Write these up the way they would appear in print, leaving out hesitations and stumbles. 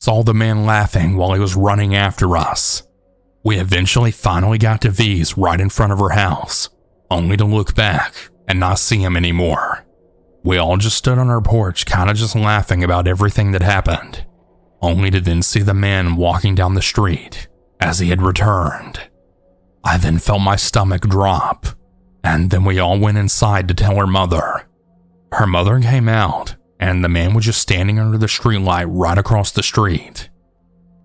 saw the man laughing while he was running after us. We eventually finally got to V's right in front of her house, only to look back and not see him anymore. We all just stood on our porch kinda just laughing about everything that happened, only to then see the man walking down the street as he had returned. I then felt my stomach drop, and then we all went inside to tell her mother. Her mother came out, and the man was just standing under the streetlight right across the street.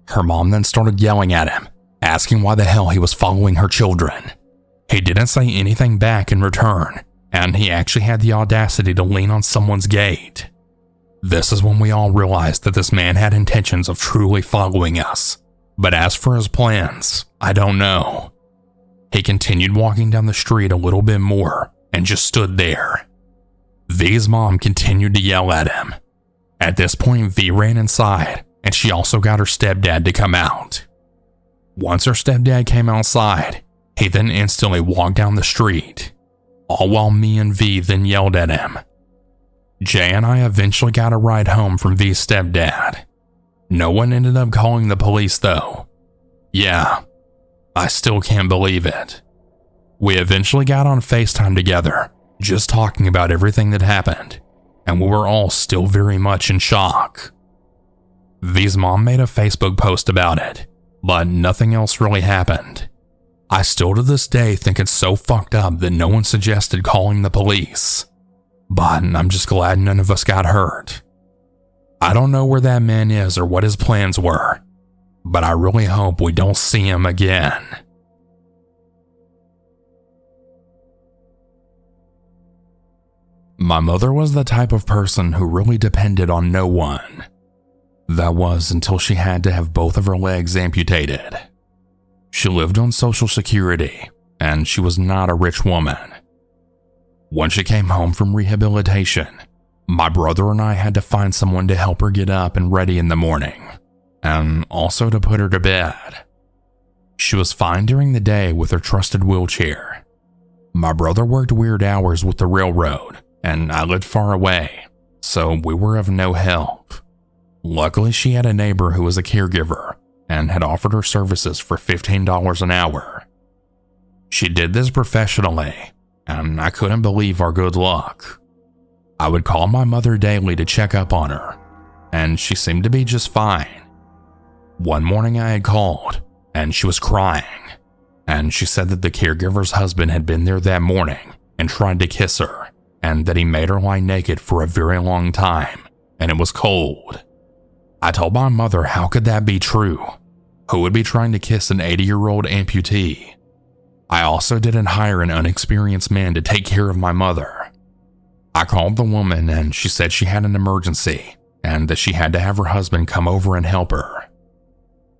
Her mom then started yelling at him, asking why the hell he was following her children. He didn't say anything back in return, and he actually had the audacity to lean on someone's gate. This is when we all realized that this man had intentions of truly following us, but as for his plans, I don't know. He continued walking down the street a little bit more and just stood there. V's mom continued to yell at him. At this point, V ran inside, and she also got her stepdad to come out. Once her stepdad came outside, he then instantly walked down the street, all while me and V then yelled at him. Jay and I eventually got a ride home from V's stepdad. No one ended up calling the police though. Yeah, I still can't believe it. We eventually got on FaceTime together, just talking about everything that happened, and we were all still very much in shock. V's mom made a Facebook post about it, but nothing else really happened. I still to this day think it's so fucked up that no one suggested calling the police, but I'm just glad none of us got hurt. I don't know where that man is or what his plans were, but I really hope we don't see him again. My mother was the type of person who really depended on no one. That was until she had to have both of her legs amputated. She lived on Social Security, and she was not a rich woman. When she came home from rehabilitation, my brother and I had to find someone to help her get up and ready in the morning, and also to put her to bed. She was fine during the day with her trusted wheelchair. My brother worked weird hours with the railroad, and I lived far away, so we were of no help. Luckily, she had a neighbor who was a caregiver and had offered her services for $15 an hour. She did this professionally, and I couldn't believe our good luck. I would call my mother daily to check up on her, and she seemed to be just fine. One morning I had called, and she was crying, and she said that the caregiver's husband had been there that morning and tried to kiss her, and that he made her lie naked for a very long time, and it was cold. I told my mother how could that be true? Who would be trying to kiss an 80-year-old amputee? I also didn't hire an unexperienced man to take care of my mother. I called the woman and she said she had an emergency and that she had to have her husband come over and help her.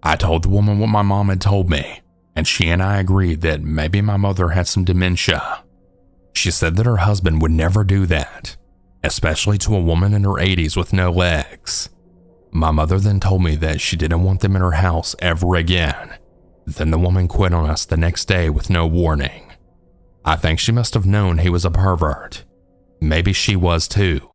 I told the woman what my mom had told me, and she and I agreed that maybe my mother had some dementia. She said that her husband would never do that, especially to a woman in her 80s with no legs. My mother then told me that she didn't want them in her house ever again. Then the woman quit on us the next day with no warning. I think she must have known he was a pervert. Maybe she was too.